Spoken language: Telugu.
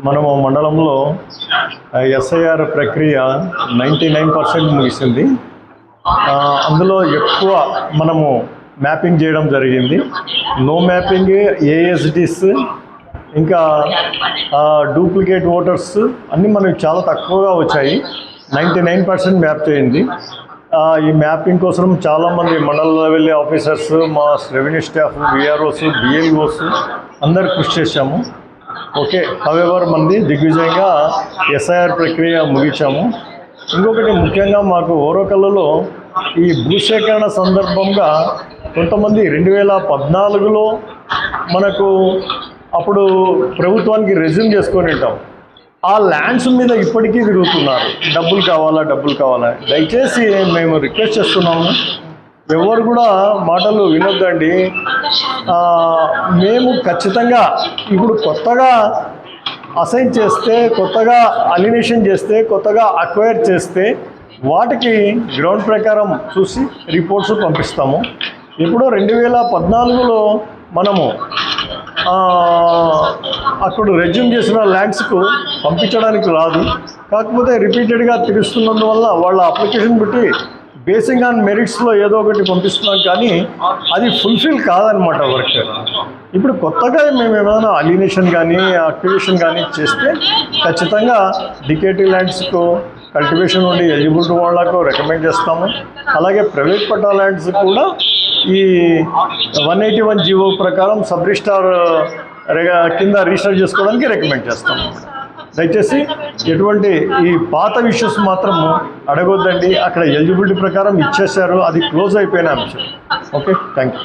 మనము మండలంలో ఎస్ఐఆర్ ప్రక్రియ 99% ముగిసింది. అందులో ఎక్కువ మనము మ్యాపింగ్ చేయడం జరిగింది. నో మ్యాపింగ్, ఏఎస్డిస్, ఇంకా డూప్లికేట్ ఓటర్స్ అన్నీ మనకి చాలా తక్కువగా వచ్చాయి. 99% మ్యాప్ చేయింది. ఈ మ్యాపింగ్ కోసం చాలామంది మండల లెవెల్ ఆఫీసర్స్, మా రెవెన్యూ స్టాఫ్, విఆర్ఓస్, బిఎల్ఓస్ అందరు కృషి చేశాము. ఓకే, హవెవర్ మంది దిగ్విజయంగా ఎస్ఐఆర్ ప్రక్రియ ముగించాము. ఇంకొకటి ముఖ్యంగా మాకు ఓరకల్లులో ఈ భూసేకరణ సందర్భంగా కొంతమంది 2014లో మనకు అప్పుడు ప్రభుత్వానికి రెజ్యూమ్ చేసుకొని ఉంటాం. ఆ ల్యాండ్స్ మీద ఇప్పటికీ తిరుగుతున్నారు. డబ్బులు కావాలా. దయచేసి మేము రిక్వెస్ట్ చేస్తున్నాము, ఎవరు కూడా మాటలు వినొద్దండి. మేము ఖచ్చితంగా ఇప్పుడు కొత్తగా అసైన్ చేస్తే, కొత్తగా అలినేషన్ చేస్తే, కొత్తగా అక్వైర్ చేస్తే వాటికి గ్రౌండ్ ప్రకారం చూసి రిపోర్ట్స్ పంపిస్తాము. ఇప్పుడు 2014లో మనము అక్కడ రెజ్యూమ్ చేసిన ల్యాండ్స్కు పంపించడానికి రాదు. కాకపోతే రిపీటెడ్గా తిరుగుతున్నందువల్ల వాళ్ళ అప్లికేషన్ బట్టి బేసింగ్ ఆన్ మెరిట్స్లో ఏదో ఒకటి పంపిస్తున్నాం, కానీ అది ఫుల్ఫిల్ కాదనమాట వర్క్. ఇప్పుడు కొత్తగా మేము ఏమైనా అలినేషన్ కానీ అక్విజిషన్ కానీ చేస్తే ఖచ్చితంగా డికేటీ ల్యాండ్స్కు కల్టివేషన్ నుండి ఎలిజిబిలిటీ వాళ్ళకు రికమెండ్ చేస్తాము. అలాగే ప్రైవేట్ పట్టా ల్యాండ్స్ కూడా ఈ 181 జీవో ప్రకారం సబ్ రిజిస్ట్రార్ కింద రిజిస్టర్ చేసుకోవడానికి రికమెండ్ చేస్తాము. దయచేసి ఎటువంటి ఈ పాత ఇష్యూస్ మాత్రం అడగొద్దండి. అక్కడ ఎలిజిబిలిటీ ప్రకారం ఇచ్చేశారు, అది క్లోజ్ అయిపోయిన అంశం. Okay, thank you.